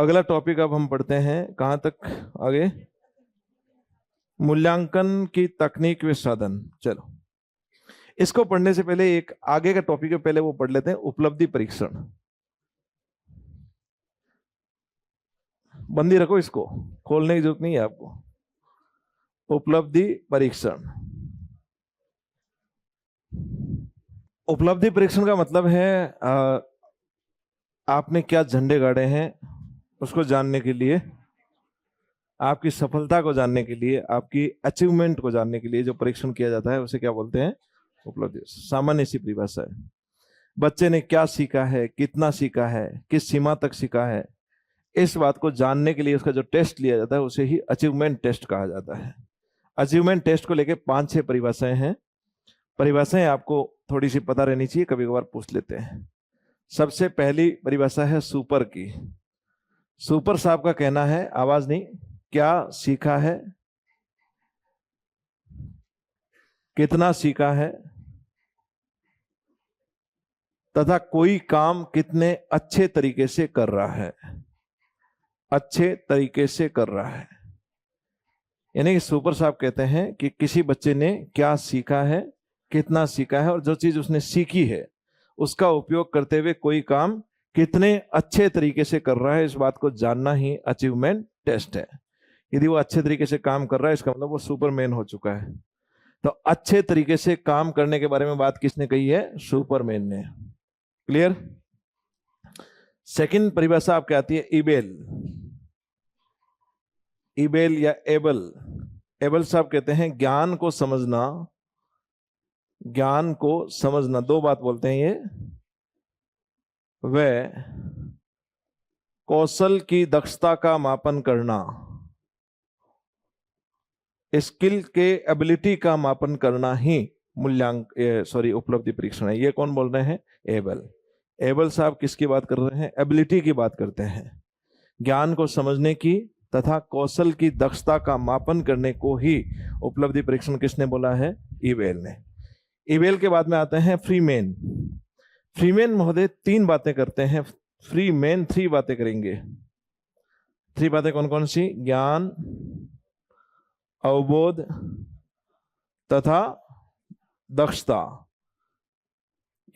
अगला टॉपिक अब हम पढ़ते हैं कहां तक आगे, मूल्यांकन की तकनीक व साधन। चलो, इसको पढ़ने से पहले एक आगे का टॉपिक है, पहले वो पढ़ लेते हैं, उपलब्धि परीक्षण। बंदी रखो, इसको खोलने की जरूरत नहीं है आपको। उपलब्धि परीक्षण। उपलब्धि परीक्षण का मतलब है आपने क्या झंडे गाड़े हैं उसको जानने के लिए, आपकी सफलता को जानने के लिए, आपकी अचीवमेंट को जानने के लिए जो परीक्षण किया जाता है उसे क्या बोलते हैं? उपलब्धि। सामान्य सी परिभाषा है। बच्चे ने क्या सीखा है, कितना सीखा है, किस सीमा तक सीखा है, इस बात को जानने के लिए उसका जो टेस्ट लिया जाता है उसे ही अचीवमेंट टेस्ट कहा जाता है। अचीवमेंट टेस्ट को लेके 5-6 परिभाषाएं हैं। परिभाषाएं आपको थोड़ी सी पता रहनी चाहिए, कभी कभार पूछ लेते हैं। सबसे पहली परिभाषा है सुपर की। सुपर साहब का कहना है, आवाज नहीं, क्या सीखा है, कितना सीखा है, तथा कोई काम कितने अच्छे तरीके से कर रहा है। अच्छे तरीके से कर रहा है यानी कि सुपर साहब कहते हैं कि किसी बच्चे ने क्या सीखा है, कितना सीखा है, और जो चीज उसने सीखी है उसका उपयोग करते हुए कोई काम कितने अच्छे तरीके से कर रहा है, इस बात को जानना ही अचीवमेंट टेस्ट है। यदि वो अच्छे तरीके से काम कर रहा है इसका मतलब वो सुपरमैन हो चुका है। तो अच्छे तरीके से काम करने के बारे में बात किसने कही है? सुपरमैन ने। क्लियर? सेकंड परिभाषा आपके आती है इबेल। इबेल या एबल। एबल साहब कहते हैं ज्ञान को समझना, ज्ञान को समझना, दो बात बोलते हैं ये, वह कौशल की दक्षता का मापन करना, स्किल के एबिलिटी का मापन करना ही उपलब्धि परीक्षण है। ये कौन बोल रहे हैं? एबल। एबल साहब किसकी बात कर रहे हैं? एबिलिटी की बात करते हैं। ज्ञान को समझने की तथा कौशल की दक्षता का मापन करने को ही उपलब्धि परीक्षण किसने बोला है? इबेल ने। इबेल के बाद में आते हैं फ्रीमैन। फ्रीमैन महोदय 3 बातें करते हैं। फ्रीमैन 3 बातें करेंगे। 3 बातें कौन कौन सी? ज्ञान, अवबोध तथा दक्षता।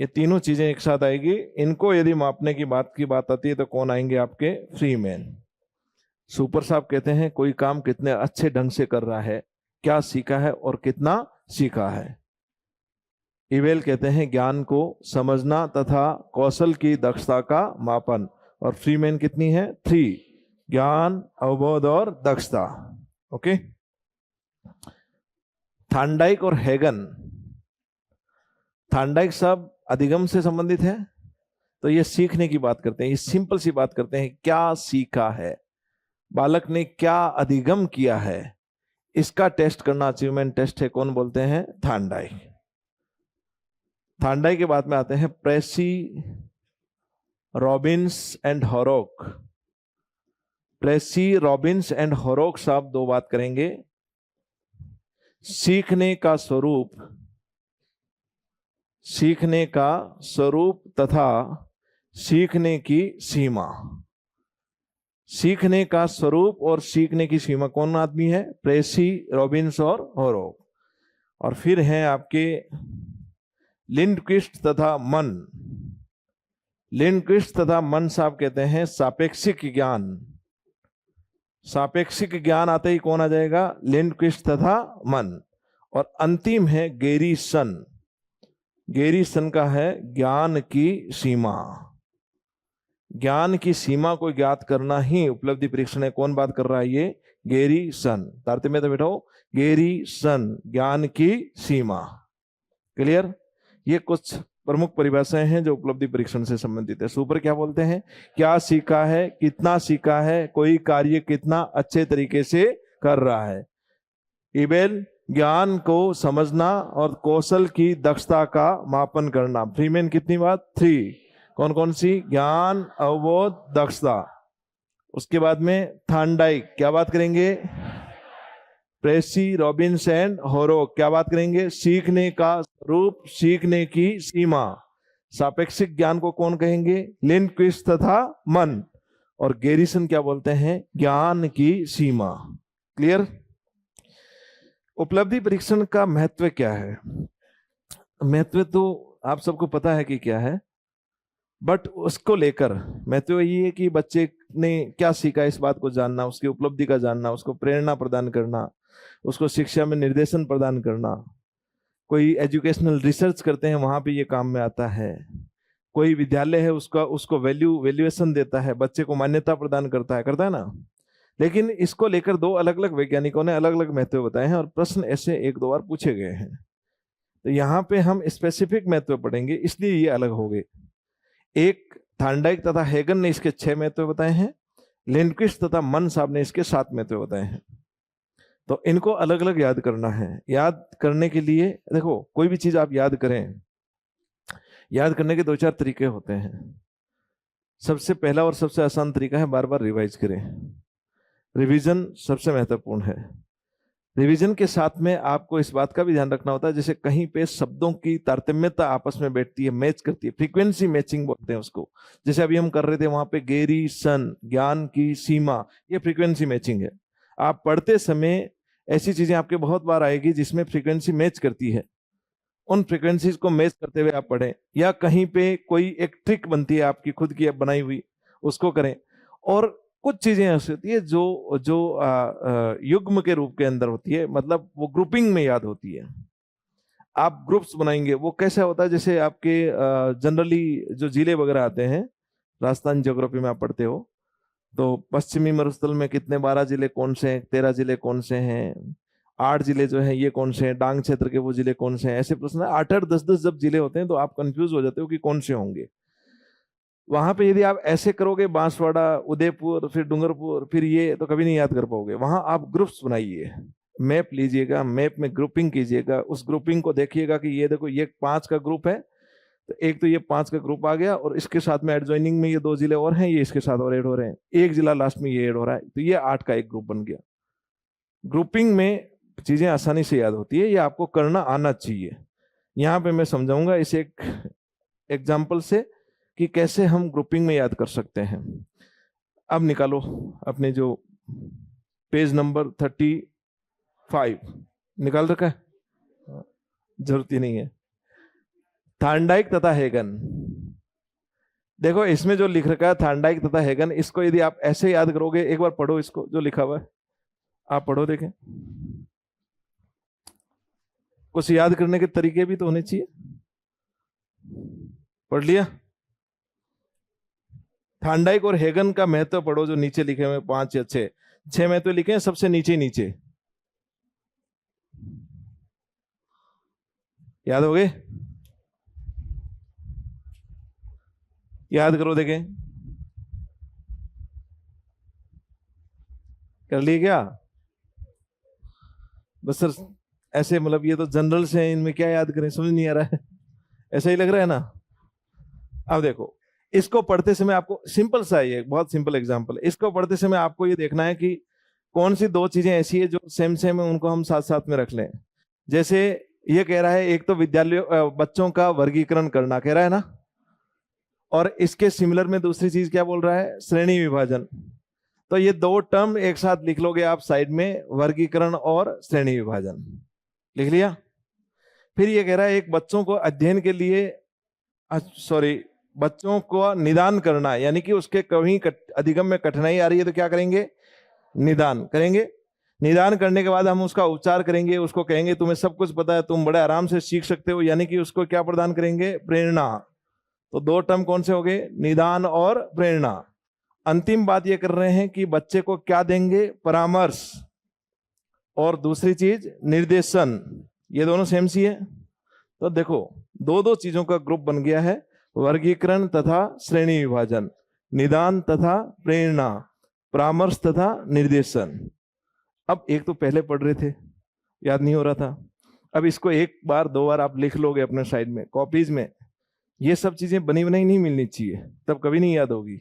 ये तीनों चीजें एक साथ आएगी। इनको यदि मापने की बात आती है तो कौन आएंगे? आपके फ्रीमैन। सुपर साहब कहते हैं कोई काम कितने अच्छे ढंग से कर रहा है, क्या सीखा है और कितना सीखा है। इवेल कहते हैं ज्ञान को समझना तथा कौशल की दक्षता का मापन। और फ्रीमैन कितनी है? 3, ज्ञान, अवबोध और दक्षता। ओके। थांडाइक और हेगन। थांडाइक साहब अधिगम से संबंधित है, तो ये सीखने की बात करते हैं। ये सिंपल सी बात करते हैं, क्या सीखा है, बालक ने क्या अधिगम किया है, इसका टेस्ट करना अचीवमेंट टेस्ट है। कौन बोलते हैं? थांडाइक। थांडाइक के बाद में आते हैं प्रेसी, रॉबिन्स एंड होरोक। प्रेसी, रॉबिन्स एंड होरोक साहब 2 बात करेंगे। सीखने का स्वरूप, सीखने का स्वरूप तथा सीखने की सीमा। सीखने का स्वरूप और सीखने की सीमा कौन आदमी है? प्रेसी, रॉबिन्स और होरोक। और फिर हैं आपके लिंडक्विस्ट तथा मन। लिंडक्विस्ट तथा मन साहब कहते हैं सापेक्षिक ज्ञान। सापेक्षिक ज्ञान आते ही कौन आ जाएगा? लिंडक्विस्ट तथा मन। और अंतिम है गेरीसन। गेरीसन का है ज्ञान की सीमा। ज्ञान की सीमा को ज्ञात करना ही उपलब्धि परीक्षण है। कौन बात कर रहा है? ये गेरीसन। तारते में तो बैठो, गेरीसन, ज्ञान की सीमा। क्लियर? ये कुछ प्रमुख परिभाषाएं हैं जो उपलब्धि परीक्षण से संबंधित है। सुपर क्या बोलते हैं? क्या सीखा है, कितना सीखा है, कोई कार्य कितना अच्छे तरीके से कर रहा है। इबेल, ज्ञान को समझना और कौशल की दक्षता का मापन करना। फ्रीमैन कितनी बात? 3। कौन कौन सी? ज्ञान, अवबोध, दक्षता। उसके बाद में थांडाइक क्या बात करेंगे? प्रेसी, रॉबिन्स एंड होरोक क्या बात करेंगे? सीखने का रूप, सीखने की सीमा। सापेक्षिक ज्ञान को कौन कहेंगे? लिंडक्विस्ट तथा मन। और गैरीसन क्या बोलते हैं? ज्ञान की सीमा। क्लियर? उपलब्धि परीक्षण का महत्व क्या है? महत्व तो आप सबको पता है कि क्या है, बट उसको लेकर महत्व ये है कि बच्चे ने क्या सीखा, इस बात को जानना, उसकी उपलब्धि का जानना, उसको प्रेरणा प्रदान करना, उसको शिक्षा में निर्देशन प्रदान करना। कोई एजुकेशनल रिसर्च करते हैं, वहां पे ये काम में आता है। कोई विद्यालय है, उसको वैल्यूएशन देता है, बच्चे को मान्यता प्रदान करता है ना। लेकिन इसको लेकर दो अलग अलग वैज्ञानिकों ने अलग अलग महत्व बताए हैं और प्रश्न ऐसे एक दो बार पूछे गए हैं। तो यहाँ पे हम स्पेसिफिक महत्व पढ़ेंगे, इसलिए ये अलग हो गए। एक थार्नडाइक तथा हेगन ने इसके 6 महत्व बताए हैं, लिंडक्विस्ट तथा मन साहब ने इसके 7 महत्व बताए हैं। तो इनको अलग अलग याद करना है। याद करने के लिए देखो, कोई भी चीज आप याद करें, याद करने के 2-4 तरीके होते हैं। सबसे पहला और सबसे आसान तरीका है बार बार रिवाइज करें। रिवीजन सबसे महत्वपूर्ण है। रिवीजन के साथ में आपको इस बात का भी ध्यान रखना होता है, जैसे कहीं पे शब्दों की तारतम्यता आपस में बैठती है, मैच करती है, फ्रीक्वेंसी मैचिंग बोलते हैं उसको। जैसे अभी हम कर रहे थे वहां पे गैरी सन, ज्ञान की सीमा, ये फ्रीक्वेंसी मैचिंग है। आप पढ़ते समय ऐसी चीजें आपके बहुत बार आएगी जिसमें फ्रीक्वेंसी मैच करती है, उन फ्रीक्वेंसीज को मैच करते हुए आप पढ़ें। या कहीं पे कोई एक ट्रिक बनती है आपकी खुद की बनाई हुई, उसको करें। और कुछ चीजें ऐसी होती है जो जो युग्म के रूप के अंदर होती है, मतलब वो ग्रुपिंग में याद होती है। आप ग्रुप्स बनाएंगे, वो कैसा होता है, जैसे आपके जनरली जो जिले वगैरह आते हैं, राजस्थान ज्योग्राफी में आप पढ़ते हो, तो पश्चिमी मरुस्थल में कितने 12 जिले कौन से हैं, 13 जिले कौन से हैं, 8 जिले जो हैं ये कौन से हैं, डांग क्षेत्र के वो जिले कौन से हैं, ऐसे प्रश्न 8-8, 10-10 जब जिले होते हैं तो आप कंफ्यूज हो जाते हो कि कौन से होंगे। वहां पे यदि आप ऐसे करोगे, बांसवाड़ा, उदयपुर, फिर डूंगरपुर, फिर ये, तो कभी नहीं याद कर पाओगे। वहां आप ग्रुप्स बनाइए, मैप लीजिएगा, मैप में ग्रुपिंग कीजिएगा, उस ग्रुपिंग को देखिएगा कि ये देखो ये 5 का ग्रुप है, तो एक तो ये 5 का ग्रुप आ गया, और इसके साथ में एडजॉइनिंग में ये 2 जिले और हैं, ये इसके साथ और ऐड हो रहे हैं, एक जिला लास्ट में ये ऐड हो रहा है, तो ये 8 का एक ग्रुप बन गया। ग्रुपिंग में चीजें आसानी से याद होती है, ये आपको करना आना चाहिए। यहाँ पे मैं समझाऊंगा इसे एक एग्जाम्पल से कि कैसे हम ग्रुपिंग में याद कर सकते हैं। अब निकालो अपने जो पेज नंबर 35 निकाल रखा है, जरूरत ही नहीं है। थार्नडाइक तथा हेगन, देखो इसमें जो लिख रखा है थार्नडाइक तथा हेगन, इसको यदि आप ऐसे याद करोगे, एक बार पढ़ो इसको जो लिखा हुआ है, आप पढ़ो देखें। कुछ याद करने के तरीके भी तो होने चाहिए। पढ़ लिया? थार्नडाइक और हेगन का महत्व पढ़ो, जो नीचे लिखे हुए 5 या 6 महत्व लिखे हैं, सबसे नीचे नीचे याद हो गए? याद करो देखें, कर लिए क्या? बस सर ऐसे, मतलब ये तो जनरल से हैं, इनमें क्या याद करें, समझ नहीं आ रहा है, ऐसा ही लग रहा है ना। अब देखो, इसको पढ़ते समय आपको, सिंपल सा है ये, बहुत सिंपल एग्जांपल है, इसको पढ़ते समय आपको ये देखना है कि कौन सी 2 चीजें ऐसी है जो सेम सेम है, उनको हम साथ साथ में रख लें। जैसे ये कह रहा है, एक तो विद्यालय बच्चों का वर्गीकरण करना कह रहा है ना, और इसके सिमिलर में दूसरी चीज क्या बोल रहा है, श्रेणी विभाजन। तो ये 2 टर्म एक साथ लिख लोगे आप साइड में, वर्गीकरण और श्रेणी विभाजन लिख लिया। फिर ये कह रहा है एक बच्चों को अध्ययन के लिए, बच्चों को निदान करना, यानी कि उसके कहीं अधिगम में कठिनाई आ रही है तो क्या करेंगे, निदान करेंगे। निदान करने के बाद हम उसका उपचार करेंगे, उसको कहेंगे तुम्हें सब कुछ पता है, तुम बड़े आराम से सीख सकते हो, यानी कि उसको क्या प्रदान करेंगे, प्रेरणा। तो 2 टर्म कौन से हो गए, निदान और प्रेरणा। अंतिम बात ये कर रहे हैं कि बच्चे को क्या देंगे, परामर्श, और दूसरी चीज निर्देशन। ये दोनों सेम सी है। तो देखो 2 चीजों का ग्रुप बन गया है, वर्गीकरण तथा श्रेणी विभाजन, निदान तथा प्रेरणा, परामर्श तथा निर्देशन। अब एक तो पहले पढ़ रहे थे, याद नहीं हो रहा था, अब इसको 1 बार 2 बार आप लिख लोगे अपने साइड में, कॉपीज में। ये सब चीजें बनी बनाई नहीं मिलनी चाहिए, तब कभी नहीं याद होगी।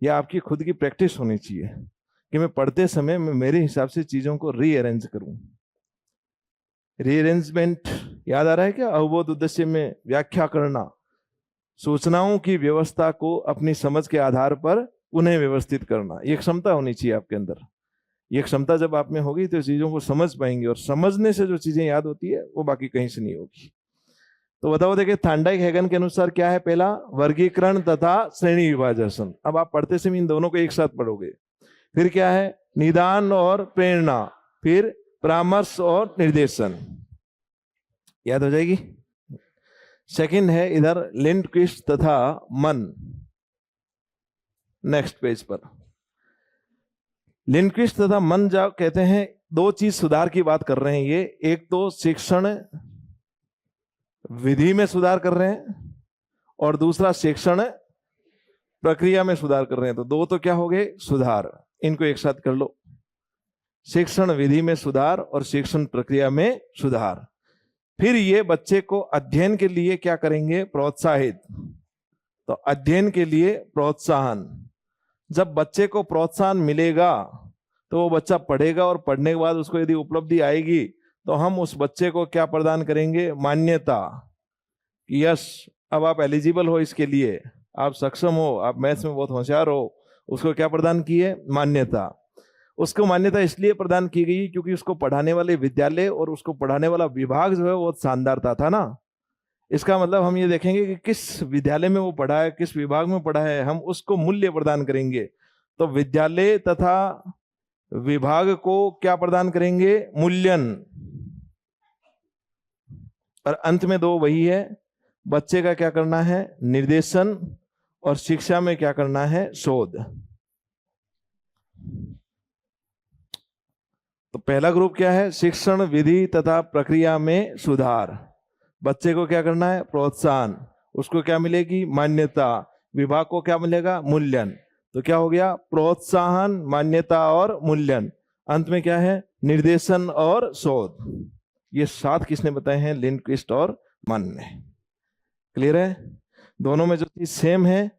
यह आपकी खुद की प्रैक्टिस होनी चाहिए कि मैं पढ़ते समय मैं मेरे हिसाब से चीजों को रीअरेंज करूं। रीअरेंजमेंट याद आ रहा है क्या? अवबोध उद्देश्य में व्याख्या करना, सूचनाओं की व्यवस्था को अपनी समझ के आधार पर उन्हें व्यवस्थित करना, ये क्षमता होनी चाहिए आपके अंदर। ये क्षमता जब आप में होगी तो चीजों को समझ पाएंगे, और समझने से जो चीजें याद होती है वो बाकी कहीं से नहीं होगी। तो बताओ, देखिए थांडाइक हैगन के अनुसार क्या है, पहला वर्गीकरण तथा श्रेणी विभाजन। अब आप पढ़ते समय इन दोनों को एक साथ पढ़ोगे। फिर क्या है, निदान और प्रेरणा, फिर परामर्श और निर्देशन, याद हो जाएगी। सेकंड है इधर लिंडक्विस्ट तथा मन, नेक्स्ट पेज पर। लिंडक्विस्ट तथा मन जो कहते हैं, दो चीज सुधार की बात कर रहे हैं ये। एक तो शिक्षण विधि में सुधार कर रहे हैं, और दूसरा शिक्षण प्रक्रिया में सुधार कर रहे हैं। तो दो तो क्या हो गए, सुधार। इनको एक साथ कर लो, शिक्षण विधि में सुधार और शिक्षण प्रक्रिया में सुधार। फिर ये बच्चे को अध्ययन के लिए क्या करेंगे, प्रोत्साहित। तो अध्ययन के लिए प्रोत्साहन। जब बच्चे को प्रोत्साहन मिलेगा तो वो बच्चा पढ़ेगा, और पढ़ने के बाद उसको यदि उपलब्धि आएगी तो हम उस बच्चे को क्या प्रदान करेंगे, मान्यता। यस, अब आप एलिजिबल हो इसके लिए, आप सक्षम हो, आप मैथ्स में बहुत होशियार हो। उसको क्या प्रदान की है, मान्यता। उसको मान्यता इसलिए प्रदान की गई क्योंकि उसको पढ़ाने वाले विद्यालय और उसको पढ़ाने वाला विभाग जो है वो शानदार था ना। इसका मतलब हम ये देखेंगे कि किस विद्यालय में वो पढ़ा है, किस विभाग में पढ़ा है, हम उसको मूल्य प्रदान करेंगे। तो विद्यालय तथा विभाग को क्या प्रदान करेंगे, मूल्यन। और अंत में दो वही है, बच्चे का क्या करना है, निर्देशन, और शिक्षा में क्या करना है, शोध। तो पहला ग्रुप क्या है, शिक्षण विधि तथा प्रक्रिया में सुधार। बच्चे को क्या करना है, प्रोत्साहन, उसको क्या मिलेगी, मान्यता। विभाग को क्या मिलेगा, मूल्यन। तो क्या हो गया, प्रोत्साहन, मान्यता और मूल्यन। अंत में क्या है, निर्देशन और शोध। ये 7 किसने बताए हैं, लिंडक्विस्ट और मन ने। क्लियर है, दोनों में जो चीज सेम है,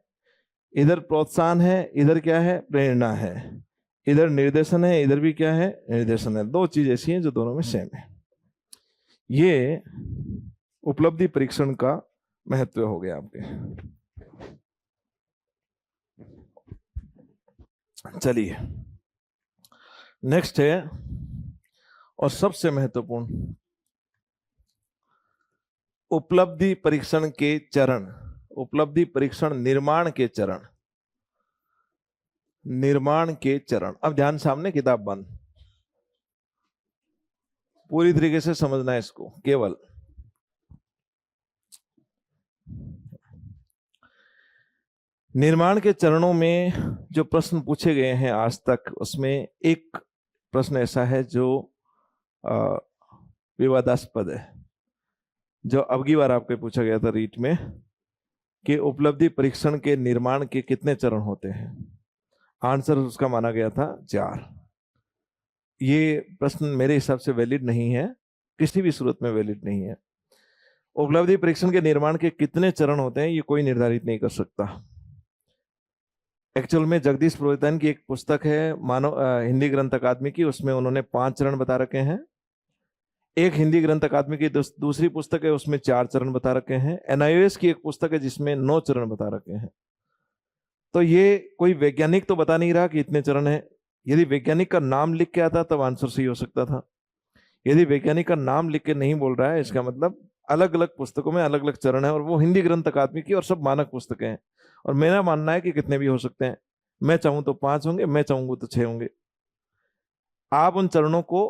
इधर प्रोत्साहन है, इधर क्या है, प्रेरणा है, इधर निर्देशन है, इधर भी क्या है, निर्देशन है। दो चीज ऐसी हैं जो दोनों में सेम है। ये उपलब्धि परीक्षण का महत्व हो गया आपके। चलिए नेक्स्ट है, और सबसे महत्वपूर्ण, उपलब्धि परीक्षण के चरण। उपलब्धि परीक्षण निर्माण के चरण, निर्माण के चरण। अब ध्यान सामने, किताब बंद, पूरी तरीके से समझना है इसको। केवल निर्माण के चरणों में जो प्रश्न पूछे गए हैं आज तक, उसमें एक प्रश्न ऐसा है जो विवादास्पद है, जो अबकी बार आपके पूछा गया था रीट में, कि उपलब्धि परीक्षण के निर्माण के कितने चरण होते हैं। आंसर उसका माना गया था 4। ये प्रश्न मेरे हिसाब से वैलिड नहीं है, किसी भी सूरत में वैलिड नहीं है। उपलब्धि परीक्षण के निर्माण के कितने चरण होते हैं ये कोई निर्धारित नहीं कर सकता। एक्चुअल में जगदीश पुरोहितन की एक पुस्तक है मानव हिंदी ग्रंथ अकादमी की, उसमें उन्होंने 5 चरण बता रखे हैं। एक हिंदी ग्रंथ अकादमी की दूसरी पुस्तक है, उसमें 4 चरण बता रखे हैं। NIOS की एक पुस्तक है जिसमें 9 चरण बता रखे हैं। तो ये कोई वैज्ञानिक तो बता नहीं रहा कि इतने चरण है। यदि वैज्ञानिक का नाम लिख के आता तब आंसर सही हो सकता था। यदि वैज्ञानिक का नाम लिख के नहीं बोल रहा है, इसका मतलब अलग अलग पुस्तकों में अलग अलग चरण है, और वो हिंदी ग्रंथ अकादमी की और सब मानक पुस्तकें हैं। और मेरा मानना है कि कितने भी हो सकते हैं। मैं चाहूं तो 5 होंगे, मैं चाहूंगा तो 6 होंगे। आप उन चरणों को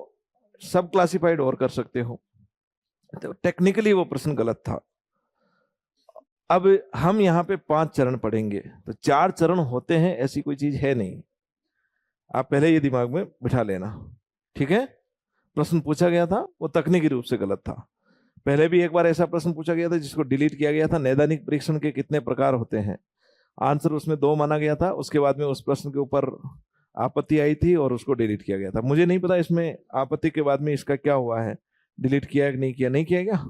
सब क्लासिफाइड और कर सकते हो। तो टेक्निकली वो प्रश्न गलत था। अब हम यहाँ पे 5 चरण पढ़ेंगे, तो 4 चरण होते हैं ऐसी कोई चीज है नहीं। आप पहले ये दिमाग में बिठा लेना, ठीक है। प्रश्न पूछा गया था वो तकनीकी रूप से गलत था। पहले भी एक बार ऐसा प्रश्न पूछा गया था जिसको डिलीट किया गया था, नैदानिक परीक्षण के कितने प्रकार होते हैं। आंसर उसमें 2 माना गया था। उसके बाद में उस प्रश्न के ऊपर आपत्ति आई थी और उसको डिलीट किया गया था। मुझे नहीं पता इसमें आपत्ति के बाद में इसका क्या हुआ है, डिलीट किया है कि नहीं किया। नहीं किया क्या,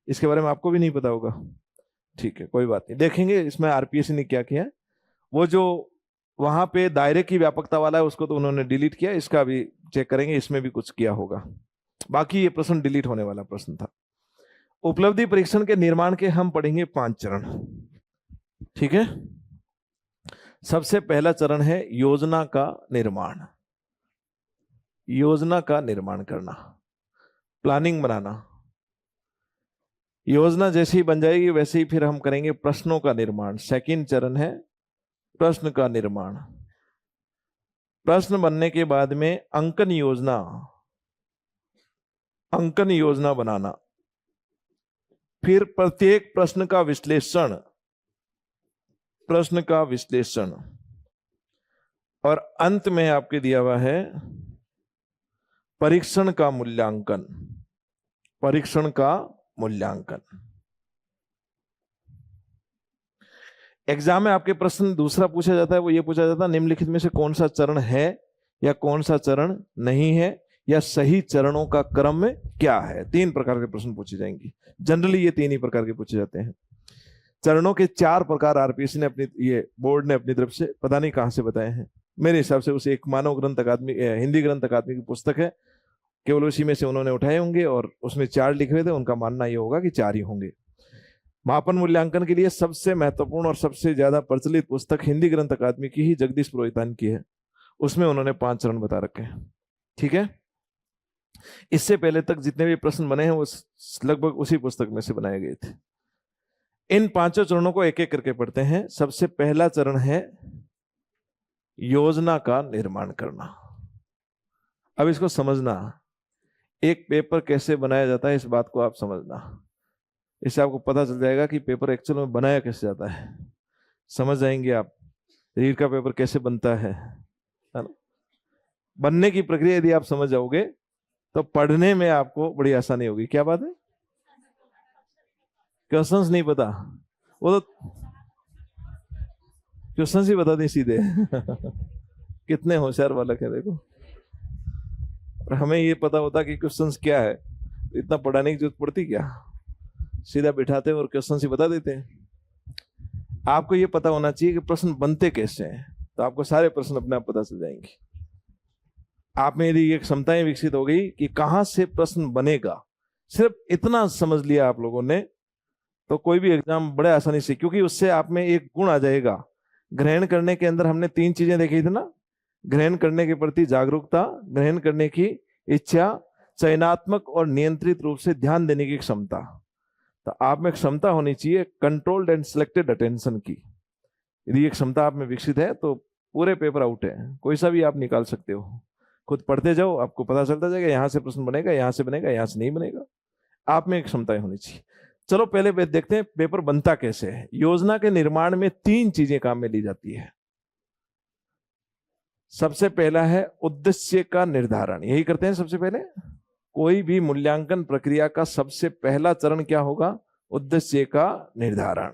इसके बारे में आपको भी नहीं पता होगा। ठीक है, कोई बात नहीं, देखेंगे इसमें RPSC ने क्या किया। वो जो वहां पे दायरे की व्यापकता वाला है उसको तो उन्होंने डिलीट किया, इसका भी चेक करेंगे, इसमें भी कुछ किया होगा। बाकी ये प्रश्न डिलीट होने वाला प्रश्न था। उपलब्धि परीक्षण के निर्माण के हम पढ़ेंगे 5 चरण, ठीक है। सबसे पहला चरण है योजना का निर्माण। योजना का निर्माण करना, प्लानिंग बनाना। योजना जैसे ही बन जाएगी वैसे ही फिर हम करेंगे प्रश्नों का निर्माण। सेकंड चरण है प्रश्न का निर्माण। प्रश्न बनने के बाद में अंकन योजना, अंकन योजना बनाना। फिर प्रत्येक प्रश्न का विश्लेषण, प्रश्न का विश्लेषण। और अंत में आपके दिया हुआ है परीक्षण का मूल्यांकन, परीक्षण का मूल्यांकन। एग्जाम में आपके प्रश्न दूसरा पूछा जाता है, वो ये पूछा जाता है निम्नलिखित में से कौन सा चरण है या कौन सा चरण नहीं है, या सही चरणों का क्रम में क्या है। 3 प्रकार के प्रश्न पूछे जाएंगे। जनरली ये 3 ही प्रकार के पूछे जाते हैं। चरणों के 4 प्रकार आरपीएससी ने अपनी, ये बोर्ड ने अपनी तरफ से पता नहीं कहां से बताए हैं। मेरे हिसाब से उसे एक मानव ग्रंथ अकादमी, हिंदी ग्रंथ अकादमी की पुस्तक है, केवल उसी में से उन्होंने उठाए होंगे और उसमें 4 लिखे हुए थे। उनका मानना यह होगा कि 4 ही होंगे। मापन मूल्यांकन के लिए सबसे महत्वपूर्ण और सबसे ज्यादा प्रचलित पुस्तक हिंदी ग्रंथ अकादमी की ही जगदीश पुरोहितान की है। उसमें उन्होंने 5 चरण बता रखे हैं। ठीक है, इससे पहले तक जितने भी प्रश्न बने हैं वो लगभग उसी पुस्तक में से बनाए गए थे। इन 5 चरणों को एक एक करके पढ़ते हैं। सबसे पहला चरण है योजना का निर्माण करना। अब इसको समझना, एक पेपर कैसे बनाया जाता है इस बात को आप समझना। इससे आपको पता चल जाएगा कि पेपर एक्चुअल में बनाया कैसे जाता है। समझ जाएंगे आप रीड का पेपर कैसे बनता है ना। बनने की प्रक्रिया यदि आप समझ जाओगे तो पढ़ने में आपको बड़ी आसानी होगी। क्या बात है, क्वेश्चंस नहीं पता, वो तो क्वेश्चंस ही बता दें सीधे। कितने होशियार बालक है देखो। और हमें ये पता होता कि क्वेश्चंस क्या है, इतना पढ़ाने की जरूरत पड़ती क्या, सीधा बिठाते और क्वेश्चंस ही बता देते हैं। आपको ये पता होना चाहिए कि प्रश्न बनते कैसे हैं, तो आपको सारे प्रश्न अपने आप पता चल जाएंगे। आप में यदि ये क्षमताएं विकसित हो गई कि कहां से प्रश्न बनेगा, सिर्फ इतना समझ लिया आप लोगों ने, तो कोई भी एग्जाम बड़े आसानी से, क्योंकि उससे आप में एक गुण आ जाएगा। ग्रहण करने के अंदर हमने 3 चीजें देखी थी ना, ग्रहण करने के प्रति जागरूकता, ग्रहण करने की इच्छा, चयनात्मक और नियंत्रित रूप से ध्यान देने की क्षमता। तो आप में क्षमता होनी चाहिए कंट्रोल्ड एंड सिलेक्टेड अटेंशन की। यदि ये क्षमता आप में विकसित है तो पूरे पेपर आउट है, कोई सा भी आप निकाल सकते हो। खुद पढ़ते जाओ, आपको पता चलता जाएगा यहां से प्रश्न बनेगा, यहां से बनेगा, यहां से नहीं बनेगा। आप में एक क्षमताएं होनी चाहिए। चलो पहले देखते हैं पेपर बनता कैसे है। योजना के निर्माण में 3 चीजें काम में ली जाती है। सबसे पहला है उद्देश्य का निर्धारण। यही करते हैं सबसे पहले। कोई भी मूल्यांकन प्रक्रिया का सबसे पहला चरण क्या होगा? उद्देश्य का निर्धारण।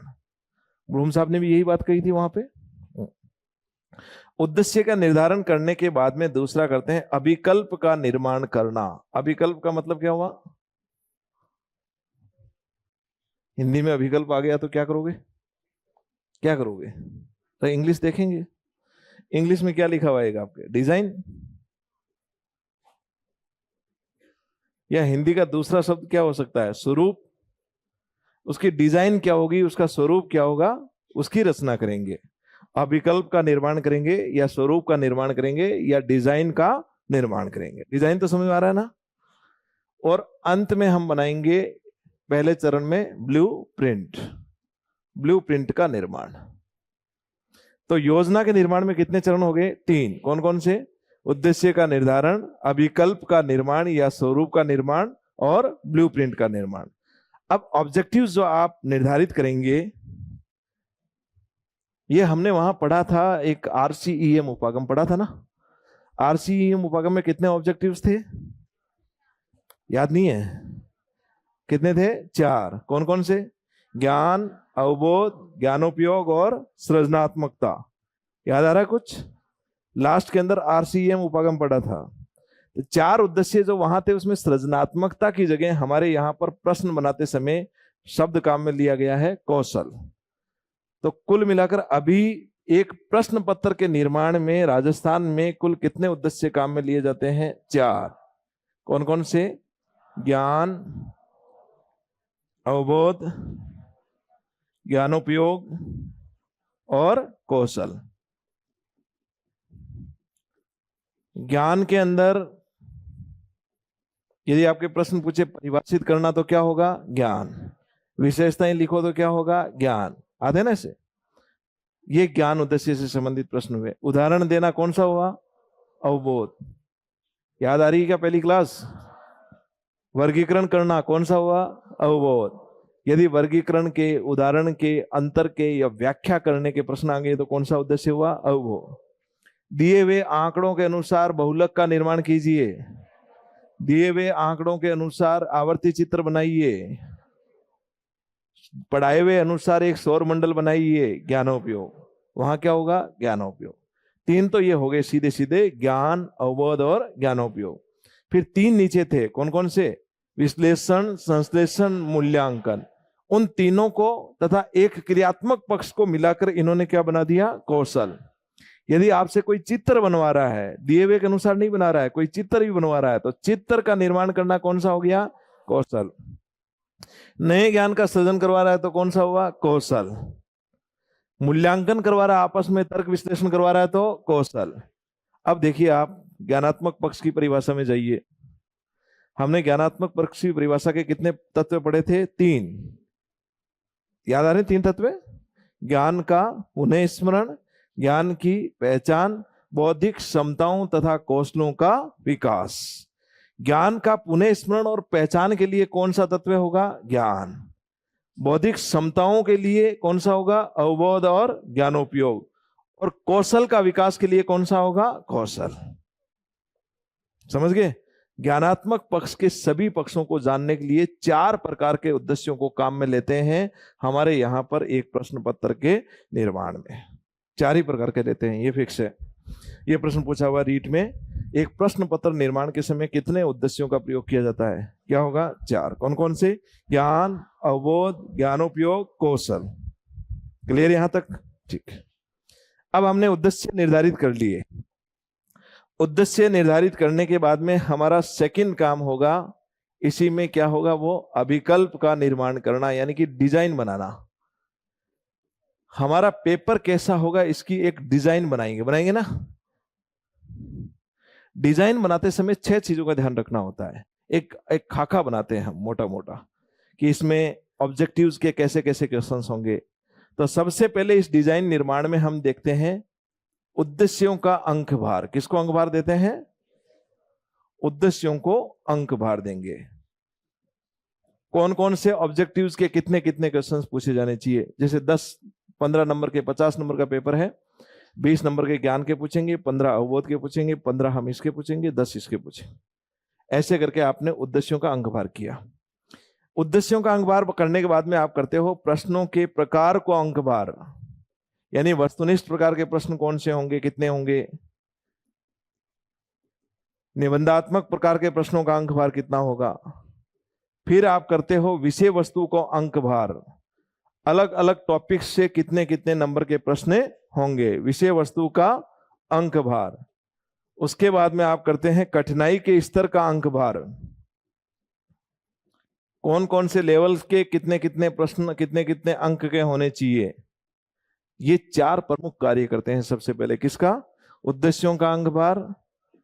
ब्लूम साहब ने भी यही बात कही थी वहां पे। उद्देश्य का निर्धारण करने के बाद में दूसरा करते हैं अभिकल्प का निर्माण करना। अभिकल्प का मतलब क्या हुआ? हिंदी में अभिकल्प आ गया तो क्या करोगे? क्या करोगे? तो इंग्लिश देखेंगे। इंग्लिश में क्या लिखा हुआ है आपके? डिजाइन। या हिंदी का दूसरा शब्द क्या हो सकता है? स्वरूप। उसकी डिजाइन क्या होगी, उसका स्वरूप क्या होगा, उसकी रचना करेंगे। अभिकल्प का निर्माण करेंगे या स्वरूप का निर्माण करेंगे या डिजाइन का निर्माण करेंगे। डिजाइन तो समझ में आ रहा है ना। और अंत में हम बनाएंगे पहले चरण में ब्लू प्रिंट। ब्लू प्रिंट का निर्माण। तो योजना के निर्माण में कितने चरण हो गए? 3। कौन कौन से? उद्देश्य का निर्धारण, अभिकल्प का निर्माण या स्वरूप का निर्माण, और ब्लू प्रिंट का निर्माण। अब ऑब्जेक्टिव जो आप निर्धारित करेंगे, ये हमने वहां पढ़ा था, एक RCEM उपागम पढ़ा था ना। RCEM उपागम में कितने ऑब्जेक्टिव्स थे? याद नहीं है? कितने थे? 4। कौन कौन से? ज्ञान, अवबोध, ज्ञानोपयोग और सृजनात्मकता। याद आ रहा है कुछ? लास्ट के अंदर RCEM उपागम पढ़ा था। तो 4 उद्देश्य जो वहां थे, उसमें सृजनात्मकता की जगह हमारे यहाँ पर प्रश्न बनाते समय शब्द काम में लिया गया है कौशल। तो कुल मिलाकर अभी एक प्रश्न पत्र के निर्माण में राजस्थान में कुल कितने उद्देश्य काम में लिए जाते हैं? 4। कौन कौन से? ज्ञान, अवबोध, ज्ञानोपयोग और कौशल। ज्ञान के अंदर यदि आपके प्रश्न पूछे परिभाषित करना तो क्या होगा? ज्ञान। विशेषताएं लिखो तो क्या होगा? ज्ञान। आते ना इसे, ये ज्ञान उद्देश्य से संबंधित प्रश्न हुए। उदाहरण देना कौन सा हुआ? अवबोध। याद आ रही है क्या पहली क्लास? वर्गीकरण करना कौन सा हुआ? अवबोध। यदि वर्गीकरण के, उदाहरण के, अंतर के या व्याख्या करने के प्रश्न आ गए तो कौन सा उद्देश्य हुआ? अवबोध। दिए हुए आंकड़ों के अनुसार बहुलक का निर्माण कीजिए, दिए हुए आंकड़ों के अनुसार आवर्ती चित्र बनाइए, पढ़ाए हुए अनुसार एक सौर मंडल बनाइए, ज्ञानोपयोग। वहां क्या होगा? ज्ञानोपयोग। तीन तो ये हो गए सीधे सीधे, ज्ञान, अवबोध और ज्ञानोपयोग। फिर तीन नीचे थे, कौन कौन से? विश्लेषण, संश्लेषण, मूल्यांकन। उन तीनों को तथा एक क्रियात्मक पक्ष को मिलाकर इन्होंने क्या बना दिया? कौशल। यदि आपसे कोई चित्र बनवा रहा है, दिए हुए के अनुसार नहीं बना रहा है, कोई चित्र भी बनवा रहा है, तो चित्र का निर्माण करना कौन सा हो गया? कौशल। नए ज्ञान का सृजन करवा रहा है तो कौन सा हुआ? कौशल। मूल्यांकन करवा रहा है, आपस में तर्क विश्लेषण करवा रहा है तो कौशल। अब देखिए, आप ज्ञानात्मक पक्ष की परिभाषा में जाइए। हमने ज्ञानात्मक पक्ष की परिभाषा के कितने तत्व पढ़े थे? 3। याद आ रहे? 3 तत्व। ज्ञान का पुनः स्मरण, ज्ञान की पहचान, बौद्धिक क्षमताओं तथा कौशलों का विकास। ज्ञान का पुनः स्मरण और पहचान के लिए कौन सा तत्व होगा? ज्ञान। बौद्धिक क्षमताओं के लिए कौन सा होगा? अवबोध और ज्ञानोपयोग। और कौशल का विकास के लिए कौन सा होगा? कौशल। समझ गए? ज्ञानात्मक पक्ष के सभी पक्षों को जानने के लिए 4 प्रकार के उद्देश्यों को काम में लेते हैं हमारे यहां पर एक प्रश्न पत्र के निर्माण में। 4 ही प्रकार के लेते हैं, ये फिक्स है। ये प्रश्न पूछा हुआ रीट में, एक प्रश्न पत्र निर्माण के समय कितने उद्देश्यों का प्रयोग किया जाता है? क्या होगा? 4। कौन कौन से? ज्ञान, अवबोध, ज्ञानोपयोग, कौशल। क्लियर यहां तक? ठीक। अब हमने उद्देश्य निर्धारित कर लिए। उद्देश्य निर्धारित करने के बाद में हमारा सेकंड काम होगा, इसी में क्या होगा? वो अभिकल्प का निर्माण करना, यानी कि डिजाइन बनाना। हमारा पेपर कैसा होगा इसकी एक डिजाइन बनाएंगे ना। डिजाइन बनाते समय 6 चीजों का ध्यान रखना होता है। एक खाका बनाते हैं हम मोटा मोटा, कि इसमें ऑब्जेक्टिव्स के कैसे कैसे क्वेश्चंस होंगे। तो सबसे पहले इस डिजाइन निर्माण में हम देखते हैं उद्देश्यों का अंक भार। किसको अंक भार देते हैं? उद्देश्यों को अंक भार देंगे। कौन कौन से ऑब्जेक्टिव्स के कितने कितने क्वेश्चंस पूछे जाने चाहिए। जैसे 10-15 नंबर के 50 नंबर का पेपर है, 20 नंबर के ज्ञान के पूछेंगे, 15 अवबोध के पूछेंगे, 15 हम इसके पूछेंगे, 10 इसके पूछेंगे। ऐसे करके आपने उद्देश्यों का अंक भार किया। उद्देश्यों का अंक भार करने के बाद में आप करते हो प्रश्नों के प्रकार को अंक भार, यानी वस्तुनिष्ठ प्रकार के प्रश्न कौन से होंगे, कितने होंगे। निबंधात्मक प्रकार के प्रश्नों का अंक भार कितना होगा। फिर आप करते हो विषय वस्तु को अंक भार, अलग अलग टॉपिक से कितने कितने नंबर के प्रश्न होंगे, विषय वस्तु का अंक भार। उसके बाद में आप करते हैं कठिनाई के स्तर का अंक भार, कौन कौन से लेवल के कितने कितने प्रश्न कितने कितने अंक के होने चाहिए। ये 4 प्रमुख कार्य करते हैं। सबसे पहले किसका? उद्देश्यों का अंक भार,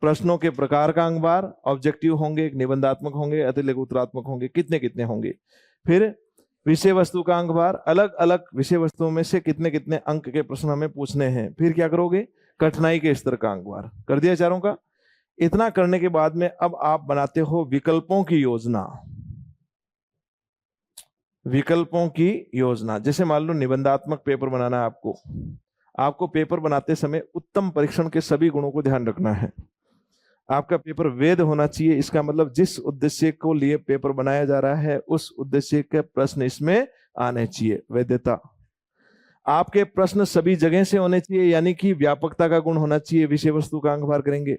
प्रश्नों के प्रकार का अंक भार, ऑब्जेक्टिव होंगे, निबंधात्मक होंगे, अतिलेख उत्तरात्मक होंगे, कितने कितने होंगे। फिर विषय वस्तु का अंक भार, अलग अलग विषय वस्तुओं में से कितने कितने अंक के प्रश्न हमें पूछने हैं। फिर क्या करोगे? कठिनाई के स्तर का अंक भार कर दिया 4 का। इतना करने के बाद में अब आप बनाते हो विकल्पों की योजना। विकल्पों की योजना, जैसे मान लो निबंधात्मक पेपर बनाना है आपको पेपर बनाते समय उत्तम परीक्षण के सभी गुणों को ध्यान रखना है। आपका पेपर वैध होना चाहिए, इसका मतलब जिस उद्देश्य को लिए पेपर बनाया जा रहा है उस उद्देश्य के प्रश्न इसमें आने चाहिए, वैधता। आपके प्रश्न सभी जगह से होने चाहिए, यानी कि व्यापकता का गुण होना चाहिए, विषय वस्तु का अंक भार करेंगे।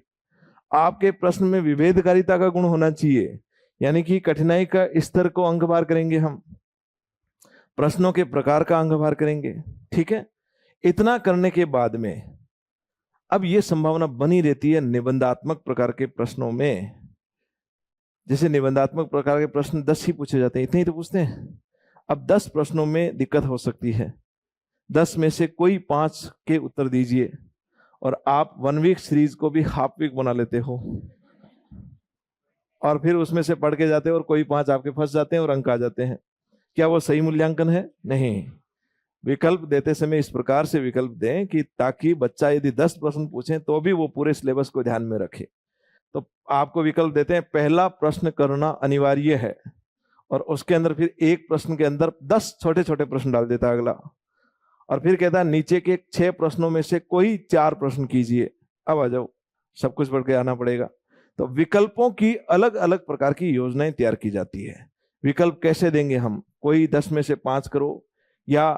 आपके प्रश्न में विभेदकारिता का गुण होना चाहिए, यानी कि कठिनाई का स्तर को अंक भार करेंगे हम। प्रश्नों के प्रकार का अंक भार करेंगे। ठीक है, इतना करने के बाद में अब यह संभावना बनी रहती है निबंधात्मक प्रकार के प्रश्नों में, जैसे निबंधात्मक प्रकार के प्रश्न 10 ही पूछे जाते हैं, इतने ही तो पूछते हैं। अब 10 प्रश्नों में दिक्कत हो सकती है, 10 में से कोई 5 के उत्तर दीजिए और आप 1 वीक सीरीज को भी हाफ वीक बना लेते हो, और फिर उसमें से पढ़ के जाते हो और कोई 5 आपके फंस जाते हैं और अंक आ जाते हैं। क्या वो सही मूल्यांकन है? नहीं। विकल्प देते समय इस प्रकार से विकल्प दें कि ताकि बच्चा यदि 10 प्रश्न पूछे तो भी वो पूरे सिलेबस को ध्यान में रखे। तो आपको विकल्प देते हैं, पहला प्रश्न करना अनिवार्य है, और उसके अंदर फिर एक प्रश्न के अंदर 10 छोटे छोटे प्रश्न डाल देता है अगला, और फिर कहता है नीचे के 6 प्रश्नों में से कोई 4 प्रश्न कीजिए। अब आ जाओ, सब कुछ पढ़ के आना पड़ेगा। तो विकल्पों की अलग अलग प्रकार की योजनाएं तैयार की जाती है। विकल्प कैसे देंगे हम? कोई 10 में से 5 करो, या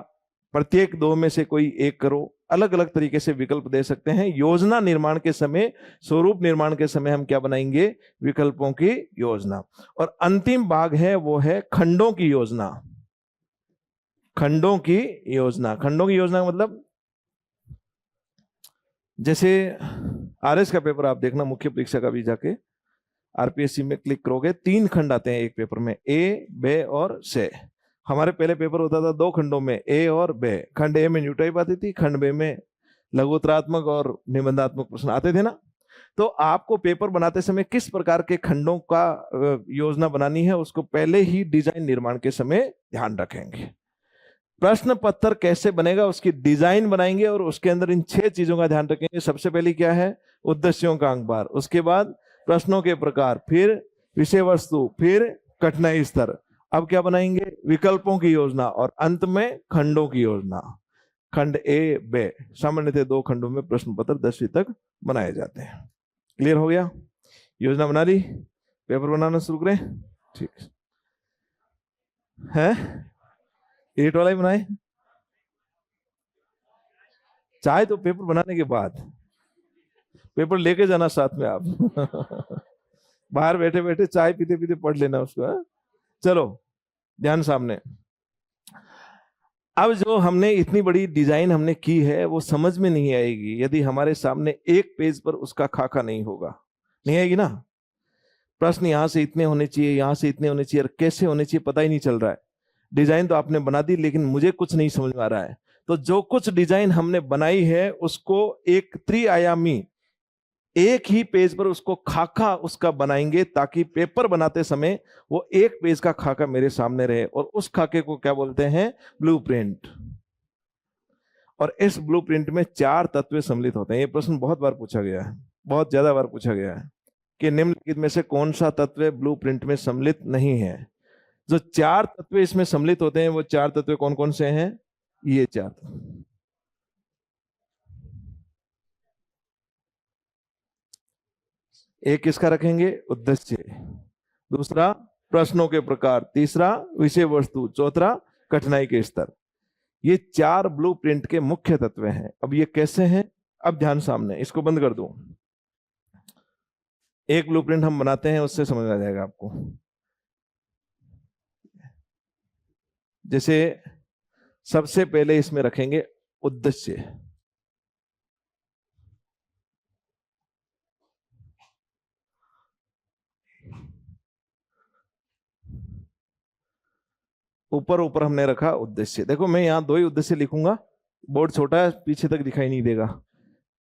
प्रत्येक 2 में से कोई 1 करो, अलग अलग तरीके से विकल्प दे सकते हैं। योजना निर्माण के समय, स्वरूप निर्माण के समय हम क्या बनाएंगे? विकल्पों की योजना। और अंतिम भाग है वो है खंडों की योजना। खंडों की योजना, खंडों की योजना मतलब जैसे आरएस का पेपर आप देखना, मुख्य परीक्षा का भी जाके आरपीएससी में क्लिक करोगे, 3 खंड आते हैं एक पेपर में, ए, बे और से। हमारे पहले पेपर होता था 2 खंडों में, ए और बे। खंड ए में न्यूटाइप आती थी, खंड बे में लघुत्तरात्मक और निबंधात्मक प्रश्न आते थे ना। तो आपको पेपर बनाते समय किस प्रकार के खंडों का योजना बनानी है, उसको पहले ही डिजाइन निर्माण के समय ध्यान रखेंगे। प्रश्न पत्र कैसे बनेगा उसकी डिजाइन बनाएंगे, और उसके अंदर इन 6 चीजों का ध्यान रखेंगे। सबसे पहले क्या है? उद्देश्यों का अंकबार, उसके बाद प्रश्नों के प्रकार, फिर विषय वस्तु, फिर कठिनाई स्तर। अब क्या बनाएंगे? विकल्पों की योजना, और अंत में खंडों की योजना। खंड ए, बे, सामान्यतः 2 खंडों में प्रश्न पत्र 10वीं तक बनाए जाते हैं। क्लियर हो गया? योजना बना ली, पेपर बनाना शुरू करें। ठीक है, 8 वाला ही बनाए। चाय तो पेपर बनाने के बाद, पेपर लेके जाना साथ में आप बाहर बैठे बैठे चाय पीते पीते पढ़ लेना उसको, है? चलो ध्यान सामने। अब जो हमने इतनी बड़ी डिजाइन हमने की है वो समझ में नहीं आएगी यदि हमारे सामने एक पेज पर उसका खाका नहीं होगा। नहीं आएगी ना। प्रश्न यहां से इतने होने चाहिए, यहां से इतने होने चाहिए, और कैसे होने चाहिए पता ही नहीं चल रहा है। डिजाइन तो आपने बना दी लेकिन मुझे कुछ नहीं समझ में आ रहा है। तो जो कुछ डिजाइन हमने बनाई है उसको एक त्रिआयामी, एक ही पेज पर उसको खाका उसका बनाएंगे, ताकि पेपर बनाते समय वो एक पेज का खाका मेरे सामने रहे, और उस खाके को क्या बोलते हैं? ब्लूप्रिंट। और इस ब्लूप्रिंट में 4 तत्व सम्मिलित होते हैं। ये प्रश्न बहुत बार पूछा गया है, बहुत ज्यादा बार पूछा गया है कि निम्नलिखित में से कौन सा तत्व ब्लूप्रिंट में सम्मिलित नहीं है। जो 4 तत्व इसमें सम्मिलित होते हैं वो 4 तत्व कौन कौन से हैं? ये 4। एक किसका रखेंगे? उद्देश्य। दूसरा प्रश्नों के प्रकार, तीसरा विषय वस्तु, चौथा कठिनाई के स्तर। ये 4 ब्लूप्रिंट के मुख्य तत्व हैं। अब ये कैसे हैं? अब ध्यान सामने, इसको बंद कर दो। एक ब्लूप्रिंट हम बनाते हैं उससे समझ आ जाएगा आपको। जैसे सबसे पहले इसमें रखेंगे उद्देश्य। ऊपर ऊपर हमने रखा उद्देश्य। देखो मैं यहां 2 ही उद्देश्य लिखूंगा, बोर्ड छोटा है पीछे तक दिखाई नहीं देगा।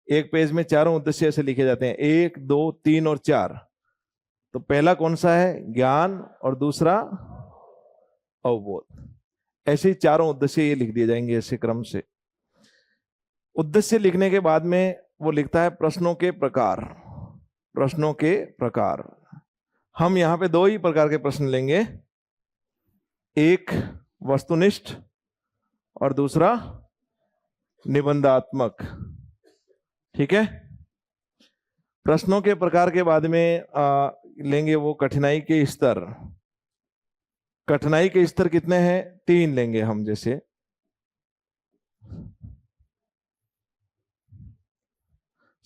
एक पेज में 4 उद्देश्य ऐसे लिखे जाते हैं, 1, 2, 3 और 4। तो पहला कौन सा है? ज्ञान, और दूसरा अवबोध। ऐसे ही 4 उद्देश्य ये लिख दिए जाएंगे ऐसे क्रम से। उद्देश्य लिखने के बाद में वो लिखता है प्रश्नों के प्रकार। प्रश्नों के प्रकार, हम यहां पे 2 ही प्रकार के प्रश्न लेंगे, एक वस्तुनिष्ठ और दूसरा निबंधात्मक। ठीक है। प्रश्नों के प्रकार के बाद में लेंगे वो कठिनाई के स्तर। कठिनाई के स्तर कितने हैं? 3 लेंगे हम, जैसे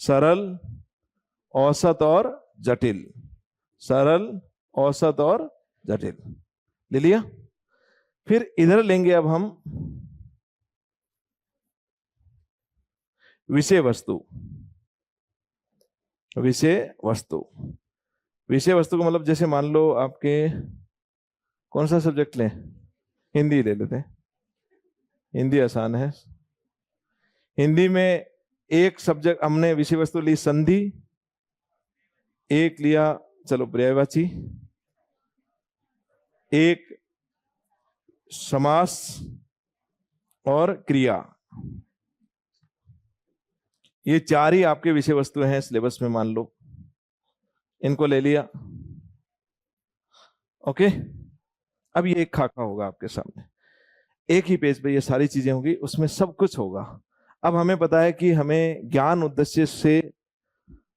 सरल, औसत और जटिल। सरल, औसत और जटिल ले लिया। फिर इधर लेंगे अब हम विषय वस्तु। विषय वस्तु, विषय वस्तु का मतलब जैसे मान लो आपके कौन सा सब्जेक्ट लें? हिंदी ले लेते हैं, हिंदी आसान है। हिंदी में एक सब्जेक्ट हमने विषय वस्तु ली संधि, एक लिया चलो पर्यायवाची, एक समास और क्रिया। ये चार ही आपके विषय वस्तु हैं सिलेबस में, मान लो इनको ले लिया। ओके, अब ये एक खाका होगा आपके सामने, एक ही पेज पे ये सारी चीजें होंगी, उसमें सब कुछ होगा। अब हमें पता है कि हमें ज्ञान उद्देश्य से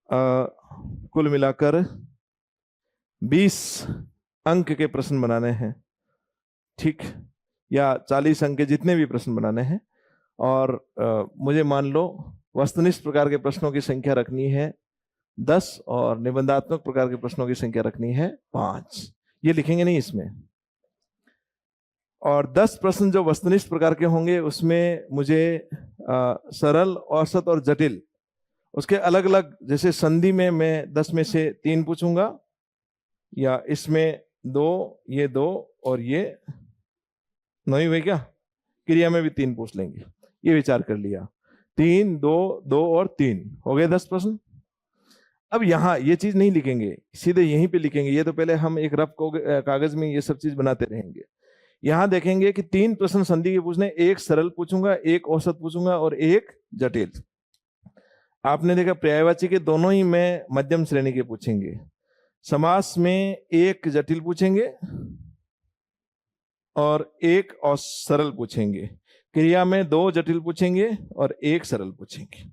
कुल मिलाकर 20 अंक के प्रश्न बनाने हैं, ठीक, या 40 अंक के जितने भी प्रश्न बनाने हैं। और मुझे मान लो वस्तुनिष्ठ प्रकार के प्रश्नों की संख्या रखनी है 10 और निबंधात्मक प्रकार के प्रश्नों की संख्या रखनी है 5। ये लिखेंगे नहीं इसमें। और 10 प्रश्न जो वस्तुनिष्ठ प्रकार के होंगे उसमें मुझे सरल, औसत और जटिल उसके अलग अलग, जैसे संधि में मैं 10 में से 3 पूछूंगा, या इसमें 2, ये 2 और ये नहीं हुए क्या, क्रिया में भी 3 पूछ लेंगे, ये विचार कर लिया। 3, 2, 2 और 3 हो गए 10 प्रश्न। अब यहाँ ये चीज नहीं लिखेंगे, सीधे यहीं पे लिखेंगे। ये तो पहले हम एक रफ कागज में ये सब चीज बनाते रहेंगे। यहां देखेंगे कि 3 प्रश्न संधि के पूछने, एक सरल पूछूंगा, एक औसत पूछूंगा और एक जटिल। आपने देखा पर्यायवाची के दोनों ही में मध्यम श्रेणी के पूछेंगे, समास में एक जटिल पूछेंगे और एक और सरल पूछेंगे, क्रिया में 2 जटिल पूछेंगे और 1 सरल पूछेंगे।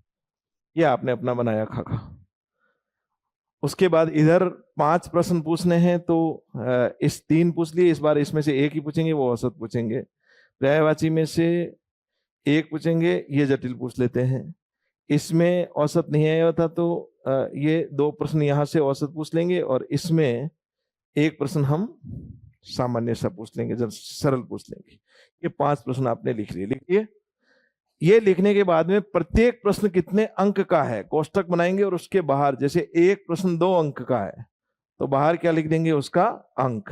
ये आपने अपना बनाया खाका। उसके बाद इधर 5 प्रश्न पूछने हैं, तो इस 3 पूछ लिए, इस बार इसमें से 1 ही पूछेंगे, वो औसत पूछेंगे। पर्यायवाची में से 1 पूछेंगे, ये जटिल पूछ लेते हैं। इसमें औसत नहीं आया होता तो ये 2 प्रश्न यहां से औसत पूछ लेंगे और इसमें 1 प्रश्न हम सामान्य सा पूछ लेंगे, जब सरल पूछ लेंगे। ये 5 प्रश्न आपने लिख लिए। लिखिए, ये लिखने के बाद में प्रत्येक प्रश्न कितने अंक का है कोष्टक बनाएंगे, और उसके बाहर जैसे एक प्रश्न 2 अंक का है तो बाहर क्या लिख देंगे, उसका अंक।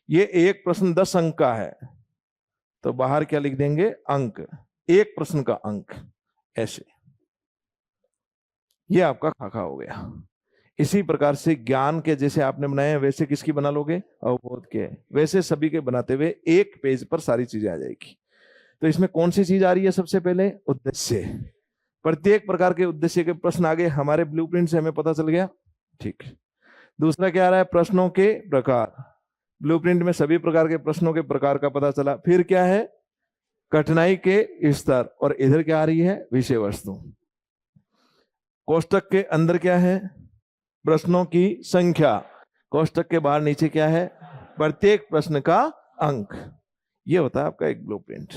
ये एक प्रश्न 10 अंक का है तो बाहर क्या लिख देंगे, अंक, एक प्रश्न का अंक। ऐसे ये आपका खाका हो गया। इसी प्रकार से ज्ञान के जैसे आपने बनाए हैं वैसे किसकी बना लोगे, अवबोध के, वैसे सभी के बनाते हुए एक पेज पर सारी चीजें आ जाएगी। तो इसमें कौन सी चीज आ रही है, सबसे पहले उद्देश्य। प्रत्येक प्रकार के उद्देश्य के प्रश्न आगे हमारे ब्लूप्रिंट से हमें पता चल गया, ठीक। दूसरा क्या आ रहा है, प्रश्नों के प्रकार। ब्लूप्रिंट में सभी प्रकार के प्रश्नों के प्रकार का पता चला। फिर क्या है, कठिनाई के स्तर, और इधर क्या आ रही है, विषय वस्तु। कोष्टक के अंदर क्या है, प्रश्नों की संख्या। कोष्टक के बाहर नीचे क्या है, प्रत्येक प्रश्न का अंक। ये होता है आपका एक ब्लूप्रिंट।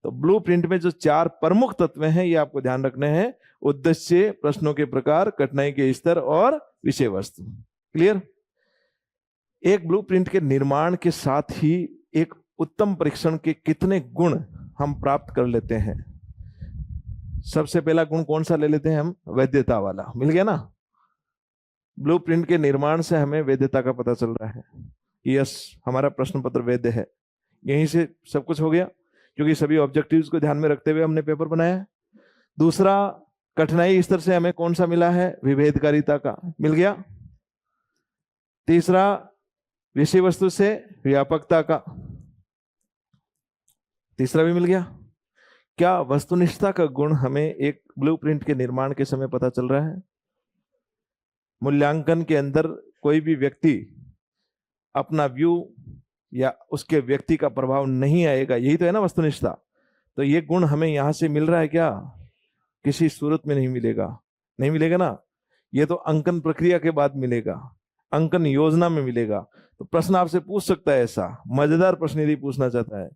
तो ब्लूप्रिंट में जो 4 प्रमुख तत्व हैं ये आपको ध्यान रखने हैं, उद्देश्य, प्रश्नों के प्रकार, कठिनाई के स्तर और विषय वस्तु। क्लियर। एक ब्लूप्रिंट के निर्माण के साथ ही एक उत्तम परीक्षण के कितने गुण हम प्राप्त कर लेते हैं। सबसे पहला गुण कौन सा ले लेते हैं हम, वैधता वाला। मिल गया ना, ब्लूप्रिंट के निर्माण से हमें वैधता का पता चल रहा है, यस हमारा प्रश्न पत्र वैध है। यहीं से सब कुछ हो गया, क्योंकि सभी ऑब्जेक्टिव्स को ध्यान में रखते हुए हमने पेपर बनाया। दूसरा, कठिनाई स्तर से हमें कौन सा मिला है, विभेदकारिता का मिल गया। तीसरा, विषय वस्तु से व्यापकता का, तीसरा भी मिल गया। क्या वस्तुनिष्ठता का गुण हमें एक ब्लूप्रिंट के निर्माण के समय पता चल रहा है। मूल्यांकन के अंदर कोई भी व्यक्ति अपना व्यू या उसके व्यक्ति का प्रभाव नहीं आएगा, यही तो है ना वस्तुनिष्ठता। तो ये गुण हमें यहां से मिल रहा है क्या, किसी सूरत में नहीं मिलेगा, नहीं मिलेगा ना। ये तो अंकन प्रक्रिया के बाद मिलेगा, अंकन योजना में मिलेगा। तो प्रश्न आपसे पूछ सकता है ऐसा मजेदार प्रश्न यदि पूछना चाहता है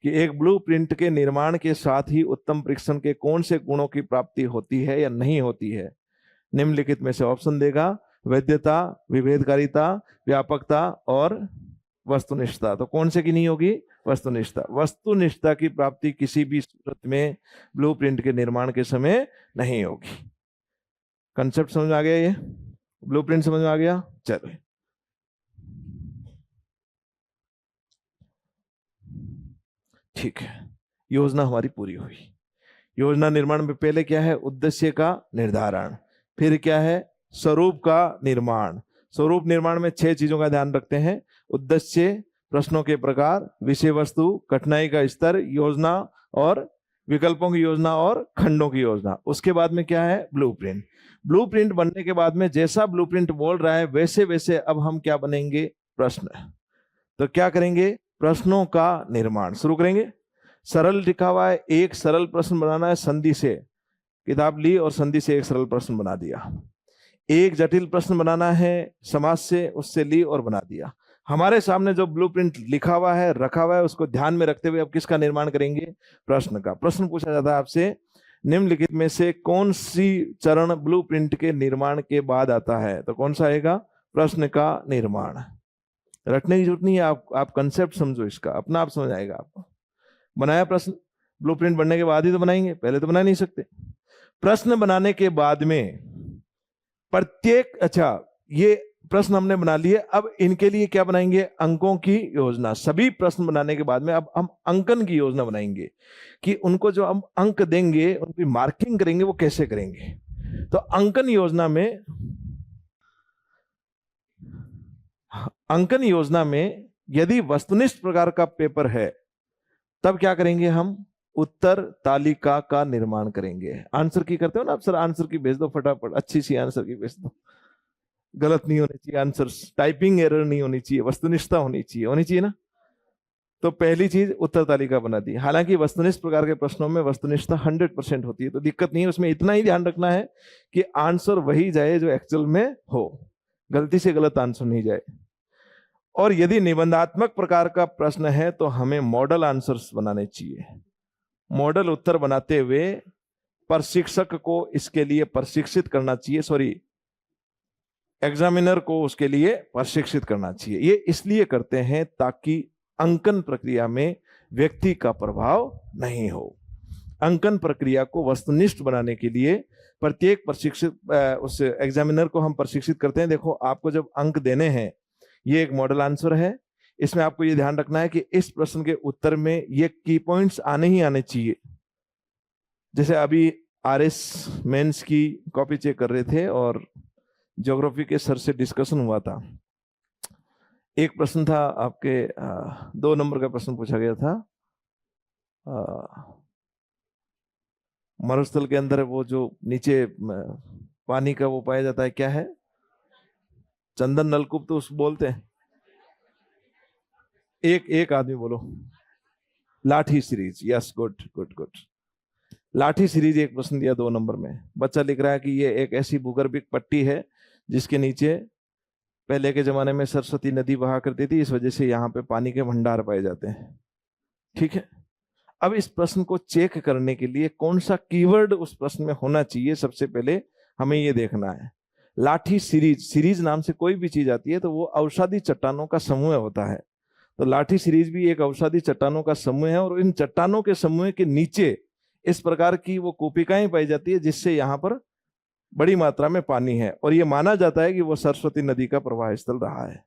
कि एक ब्लूप्रिंट के निर्माण के साथ ही उत्तम परीक्षण के कौन से गुणों की प्राप्ति होती है या नहीं होती है, निम्नलिखित में से ऑप्शन देगा, वैधता, विभेदकारिता, व्यापकता और वस्तुनिष्ठता। तो कौन से की नहीं होगी, वस्तुनिष्ठता। वस्तुनिष्ठता की प्राप्ति किसी भी सूरत में ब्लूप्रिंट के निर्माण के समय नहीं होगी। कंसेप्ट समझ में आ गया, ये ब्लूप्रिंट समझ में आ गया। चलो ठीक है, योजना हमारी पूरी हुई। योजना निर्माण में पहले क्या है? उद्देश्य का निर्धारण। फिर क्या है? स्वरूप का निर्माण। स्वरूप निर्माण में 6 चीजों का ध्यान रखते हैं: उद्देश्य, प्रश्नों के प्रकार, विषय वस्तु, कठिनाई का स्तर, योजना और विकल्पों की योजना और खंडों की योजना। उसके बाद में क्या है? ब्लूप्रिंट। ब्लूप्रिंट बनने के बाद में जैसा ब्लूप्रिंट बोल रहा है वैसे वैसे अब हम क्या बनेंगे? प्रश्न। तो क्या करेंगे? प्रश्नों का निर्माण शुरू करेंगे। सरल लिखा हुआ है, एक सरल प्रश्न बनाना है, संधि से किताब ली और संधि से एक सरल प्रश्न बना दिया। एक जटिल प्रश्न बनाना है, समाज से उससे ली और बना दिया। हमारे सामने जो ब्लूप्रिंट लिखा हुआ है, रखा हुआ है, उसको ध्यान में रखते हुए अब किसका निर्माण करेंगे? प्रश्न का। प्रश्न पूछा जाता है आपसे, निम्नलिखित में से कौन सी चरण ब्लूप्रिंट के निर्माण के बाद आता है? तो कौन सा आएगा? प्रश्न का निर्माण। रटने की जरूरत नहीं है, आप कंसेप्ट समझो इसका, अपना आप समझ आएगा आपको। बनाया प्रश्न, ब्लूप्रिंट बनने के बाद ही तो बनाएंगे, पहले तो बना नहीं सकते। प्रश्न बनाने के बाद में प्रत्येक, अच्छा ये प्रश्न हमने बना लिए, अब इनके लिए क्या बनाएंगे? अंकों की योजना। सभी प्रश्न बनाने के बाद में अब हम अंकन की योजना बनाएंगे कि उनको जो हम अंक देंगे, उनकी मार्किंग करेंगे, वो कैसे करेंगे। तो अंकन योजना में यदि वस्तुनिष्ठ प्रकार का पेपर है तब क्या करेंगे? हम उत्तर तालिका का निर्माण करेंगे। आंसर की करते हो ना आप, सर आंसर की भेज दो फटाफट, अच्छी सी आंसर की भेज दो, गलत नहीं होनी चाहिए आंसर, टाइपिंग एरर नहीं होनी चाहिए, वस्तुनिष्ठता होनी चाहिए ना। तो पहली चीज उत्तर तालिका बना दी। हालांकि वस्तुनिष्ठ प्रकार के प्रश्नों में वस्तुनिष्ठता 100% होती है, तो दिक्कत नहीं है उसमें। इतना ही ध्यान रखना है कि आंसर वही जाए जो एक्चुअल में हो, गलती से गलत आंसर नहीं जाए। और यदि निबंधात्मक प्रकार का प्रश्न है तो हमें मॉडल आंसर्स बनाने चाहिए। मॉडल उत्तर बनाते हुए प्रशिक्षक को इसके लिए प्रशिक्षित करना चाहिए, एग्जामिनर को उसके लिए प्रशिक्षित करना चाहिए। ये इसलिए करते हैं ताकि अंकन प्रक्रिया में व्यक्ति का प्रभाव नहीं हो। अंकन प्रक्रिया को वस्तुनिष्ठ बनाने के लिए प्रत्येक प्रशिक्षित उस एग्जामिनर को हम प्रशिक्षित करते हैं। देखो, आपको जब अंक देने हैं, ये एक मॉडल आंसर है, इसमें आपको ये ध्यान रखना है कि इस प्रश्न के उत्तर में ये की पॉइंट्स आने ही आने चाहिए। जैसे अभी RS मेंस की कॉपी चेक कर रहे थे और ज्योग्राफी के सर से डिस्कशन हुआ था। एक प्रश्न था आपके 2 नंबर का प्रश्न पूछा गया था। मरुस्थल के अंदर वो जो नीचे पानी का वो पाया जाता है, क्या है? चंदन नलकूप तो उस बोलते हैं। एक आदमी बोलो। लाठी series. Yes, good good good. लाठी सीरीज एक प्रश्न दिया 2 नंबर में। बच्चा लिख रहा है कि ये एक ऐसी भूगर्भिक पट्टी है जिसके नीचे पहले के जमाने में सरस्वती नदी बहा करती थी, इस वजह से यहाँ पे पानी के भंडार पाए जाते हैं। ठीक है, अब इस प्रश्न को चेक करने के लिए कौन सा कीवर्ड उस प्रश्न में होना चाहिए, सबसे पहले हमें ये देखना है। लाठी सीरीज नाम से कोई भी चीज आती है तो वो औषधि चट्टानों का समूह होता है। तो लाठी सीरीज भी एक औषधि चट्टानों का समूह है, और इन चट्टानों के समूह के नीचे इस प्रकार की वो कूपिकाएं पाई जाती है जिससे यहाँ पर बड़ी मात्रा में पानी है, और ये माना जाता है कि वो सरस्वती नदी का प्रवाह स्थल रहा है।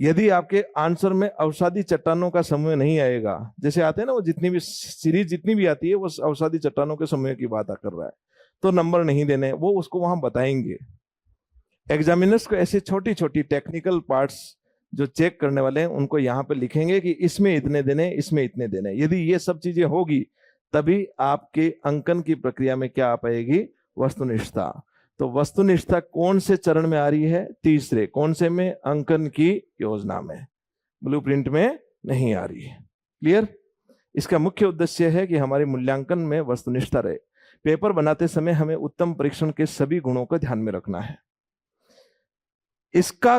यदि आपके आंसर में औषधि चट्टानों का समूह नहीं आएगा, जैसे आते हैं ना वो जितनी भी सीरीज जितनी भी आती है वो औषधि चट्टानों के समूह की बात कर रहा है, तो नंबर नहीं देने, वो उसको वहां बताएंगे। एग्जामिनर्स को ऐसे छोटी छोटी टेक्निकल पार्ट्स जो चेक करने वाले हैं उनको यहाँ पे लिखेंगे कि इसमें इतने देने, इसमें इतने देने। यदि ये सब चीजें होगी तभी आपके अंकन की प्रक्रिया में क्या आ पाएगी? वस्तुनिष्ठता। तो वस्तुनिष्ठता कौन से चरण में आ रही है? तीसरे। कौन से में? अंकन की योजना में, ब्लूप्रिंट में नहीं आ रही है। क्लियर? इसका मुख्य उद्देश्य है कि हमारे मूल्यांकन में वस्तुनिष्ठता रहे। पेपर बनाते समय हमें उत्तम परीक्षण के सभी गुणों का ध्यान में रखना है। इसका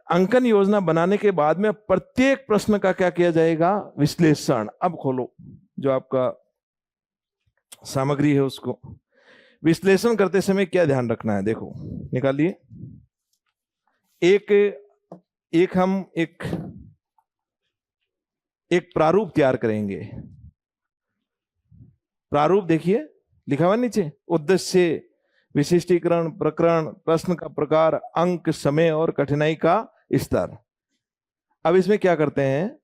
अंकन योजना बनाने के बाद में प्रत्येक प्रश्न का क्या किया जाएगा? विश्लेषण। अब खोलो जो आपका सामग्री है उसको। विश्लेषण करते समय क्या ध्यान रखना है? देखो, निकालिए। हम एक प्रारूप तैयार करेंगे। प्रारूप देखिए लिखा हुआ नीचे, उद्देश्य, विशिष्टीकरण, प्रकरण, प्रश्न का प्रकार, अंक, समय और कठिनाई का स्तर। अब इसमें क्या करते हैं,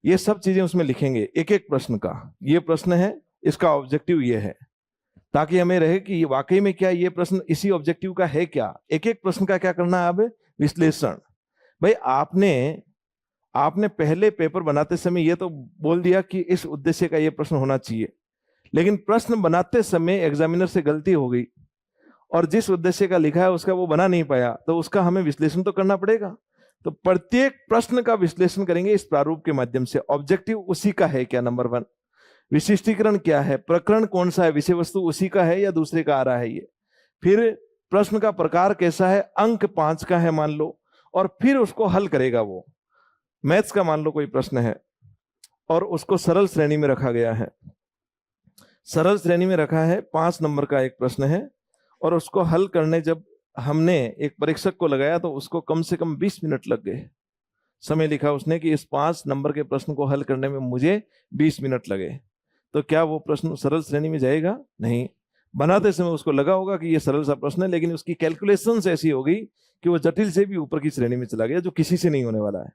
ये सब चीजें उसमें लिखेंगे एक एक प्रश्न का। ये प्रश्न है, इसका ऑब्जेक्टिव ये है, ताकि हमें रहे कि ये वाकई में क्या ये प्रश्न इसी ऑब्जेक्टिव का है क्या। एक एक प्रश्न का क्या करना है अब, विश्लेषण। भाई आपने पहले पेपर बनाते समय ये तो बोल दिया कि इस उद्देश्य का ये प्रश्न होना चाहिए, लेकिन प्रश्न बनाते समय एग्जामिनर से गलती हो गई और जिस उद्देश्य का लिखा है उसका वो बना नहीं पाया, तो उसका हमें विश्लेषण तो करना पड़ेगा। तो प्रत्येक प्रश्न का विश्लेषण करेंगे इस प्रारूप के माध्यम से। ऑब्जेक्टिव उसी का है क्या, नंबर 1। विशिष्टीकरण क्या है, प्रकरण कौन सा है, विषय वस्तु उसी का है या दूसरे का आ रहा है ये। फिर प्रश्न का प्रकार कैसा है, अंक 5 का है मान लो, और फिर उसको हल करेगा वो। मैथ्स का मान लो कोई प्रश्न है और उसको सरल श्रेणी में रखा गया है, सरल श्रेणी में रखा है, 5 नंबर का एक प्रश्न है, और उसको हल करने जब हमने एक परीक्षक को लगाया तो उसको कम से कम 20 मिनट लग गए। समय लिखा उसने कि इस 5 नंबर के प्रश्न को हल करने में मुझे 20 मिनट लगे। तो क्या वो प्रश्न सरल श्रेणी में जाएगा? नहीं। बनाते समय उसको लगा होगा कि ये सरल सा प्रश्न है, लेकिन उसकी कैलकुलेशंस ऐसी हो गई कि वो जटिल से भी ऊपर की श्रेणी में चला गया, जो किसी से नहीं होने वाला है।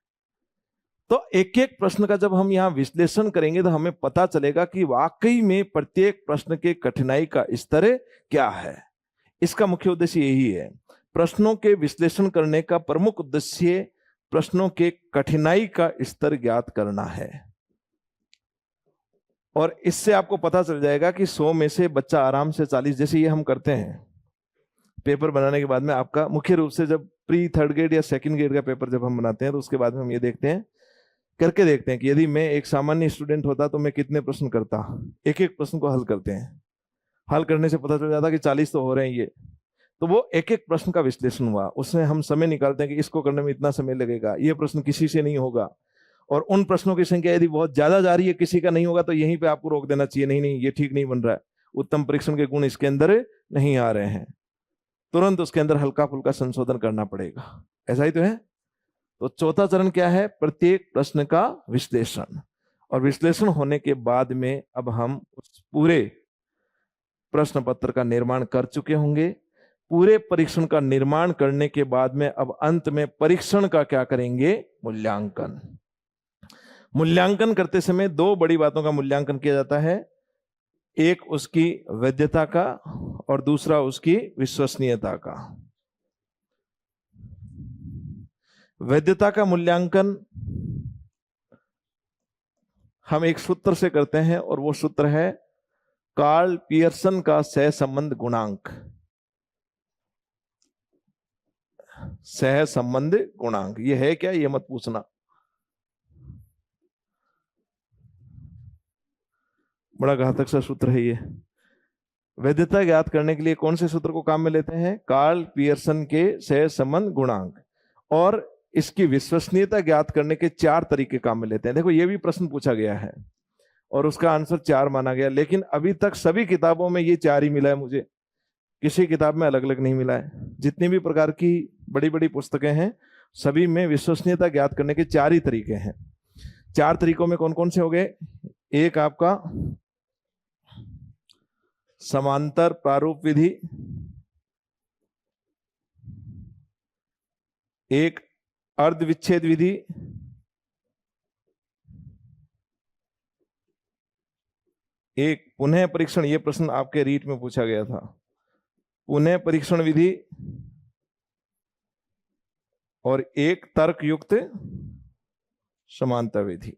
तो एक एक प्रश्न का जब हम यहाँ विश्लेषण करेंगे तो हमें पता चलेगा कि वाकई में प्रत्येक प्रश्न के कठिनाई का स्तर क्या है। इसका मुख्य उद्देश्य यही है। प्रश्नों के विश्लेषण करने का प्रमुख उद्देश्य प्रश्नों के कठिनाई का स्तर ज्ञात करना है, और इससे आपको पता चल जाएगा कि 100 में से बच्चा आराम से 40, जैसे ये हम करते हैं पेपर बनाने के बाद में। आपका मुख्य रूप से जब प्री 3rd ग्रेड या 2nd ग्रेड का पेपर जब हम बनाते हैं तो उसके बाद में हम ये देखते हैं, करके देखते हैं कि यदि मैं एक सामान्य स्टूडेंट होता तो मैं कितने प्रश्न करता। एक एक प्रश्न को हल करते हैं, हल करने से पता चल जाता कि 40 तो हो रहे हैं ये। तो वो एक एक प्रश्न का विश्लेषण हुआ, उसमें हम समय निकालते हैं कि इसको करने में इतना समय लगेगा, ये प्रश्न किसी से नहीं होगा, और उन प्रश्नों की संख्या यदि बहुत ज्यादा जा रही है, किसी का नहीं होगा, तो यहीं पे आपको रोक देना चाहिए, नहीं नहीं ये ठीक नहीं बन रहा है, उत्तम परीक्षण के गुण इसके अंदर नहीं आ रहे हैं, तुरंत उसके अंदर हल्का फुल्का संशोधन करना पड़ेगा। ऐसा ही तो है। तो चौथा चरण क्या है, प्रत्येक प्रश्न का विश्लेषण। और विश्लेषण होने के बाद में अब हम उस पूरे प्रश्न पत्र का निर्माण कर चुके होंगे। पूरे परीक्षण का निर्माण करने के बाद में अब अंत में परीक्षण का क्या करेंगे, मूल्यांकन। मूल्यांकन करते समय 2 बड़ी बातों का मूल्यांकन किया जाता है, एक उसकी वैधता का और दूसरा उसकी विश्वसनीयता का। वैधता का मूल्यांकन हम एक सूत्र से करते हैं, और वो सूत्र है कार्ल पियर्सन का सहसंबंध गुणांक। सहसंबंध गुणांक ये है क्या, ये मत पूछना, बड़ा घातक सा सूत्र है ये। वैधता ज्ञात करने के लिए कौन से सूत्र को काम में लेते हैं, कार्ल पियर्सन के सहसंबंध गुणांक। और इसकी विश्वसनीयता ज्ञात करने के 4 तरीके काम में लेते हैं। देखो ये भी प्रश्न पूछा गया है और उसका आंसर 4 माना गया, लेकिन अभी तक सभी किताबों में ये 4 ही मिला है मुझे, किसी किताब में अलग अलग नहीं मिला है। जितनी भी प्रकार की बड़ी बड़ी पुस्तकें हैं सभी में विश्वसनीयता ज्ञात करने के 4 ही तरीके हैं। 4 तरीकों में कौन कौन से हो गए, एक आपका समांतर प्रारूप विधि, एक अर्ध विच्छेद विधि, एक पुनः परीक्षण, ये प्रश्न आपके रीट में पूछा गया था, पुनः परीक्षण विधि, और एक तर्कयुक्त समानता विधि।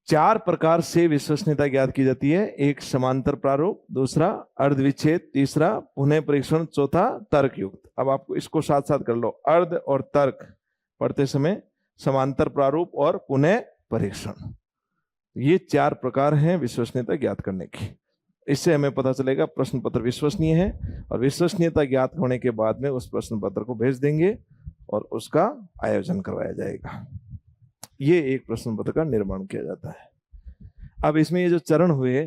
4 प्रकार से विश्वसनीयता ज्ञात की जाती है, एक समांतर प्रारूप, दूसरा अर्धविच्छेद, तीसरा पुनः परीक्षण, चौथा तर्कयुक्त। अब आपको इसको साथ साथ कर लो, अर्ध और तर्क पढ़ते समय, समांतर प्रारूप और पुनः परीक्षण, ये 4 प्रकार हैं विश्वसनीयता ज्ञात करने की। इससे हमें पता चलेगा प्रश्न पत्र विश्वसनीय है, और विश्वसनीयता ज्ञात होने के बाद में उस प्रश्न पत्र को भेज देंगे और उसका आयोजन करवाया जाएगा। ये एक प्रश्न पत्र का निर्माण किया जाता है। अब इसमें ये जो चरण हुए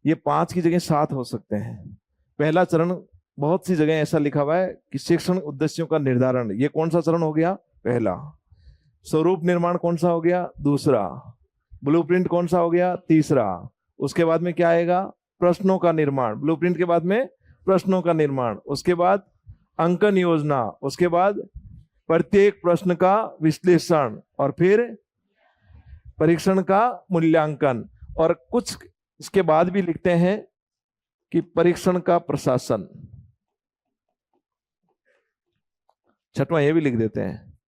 ये 5 की जगह 7 हो सकते हैं। पहला चरण बहुत सी जगह ऐसा लिखा हुआ है कि शिक्षण उद्देश्यों का निर्धारण, ये कौन सा चरण हो गया, पहला। स्वरूप निर्माण कौन सा हो गया, दूसरा। ब्लूप्रिंट कौन सा हो गया, तीसरा। उसके बाद में क्या आएगा, प्रश्नों का निर्माण, ब्लूप्रिंट के बाद में प्रश्नों का निर्माण, उसके बाद अंकन योजना, उसके बाद प्रत्येक प्रश्न का विश्लेषण, और फिर परीक्षण का मूल्यांकन, और कुछ इसके बाद भी लिखते हैं कि परीक्षण का प्रशासन। छठवां ये भी लिख देते हैं,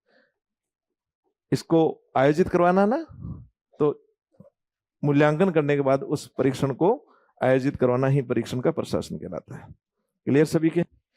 इसको आयोजित करवाना ना, तो मूल्यांकन करने के बाद उस परीक्षण को आयोजित करवाना ही परीक्षण का प्रशासन कहलाता है। क्लियर सभी के?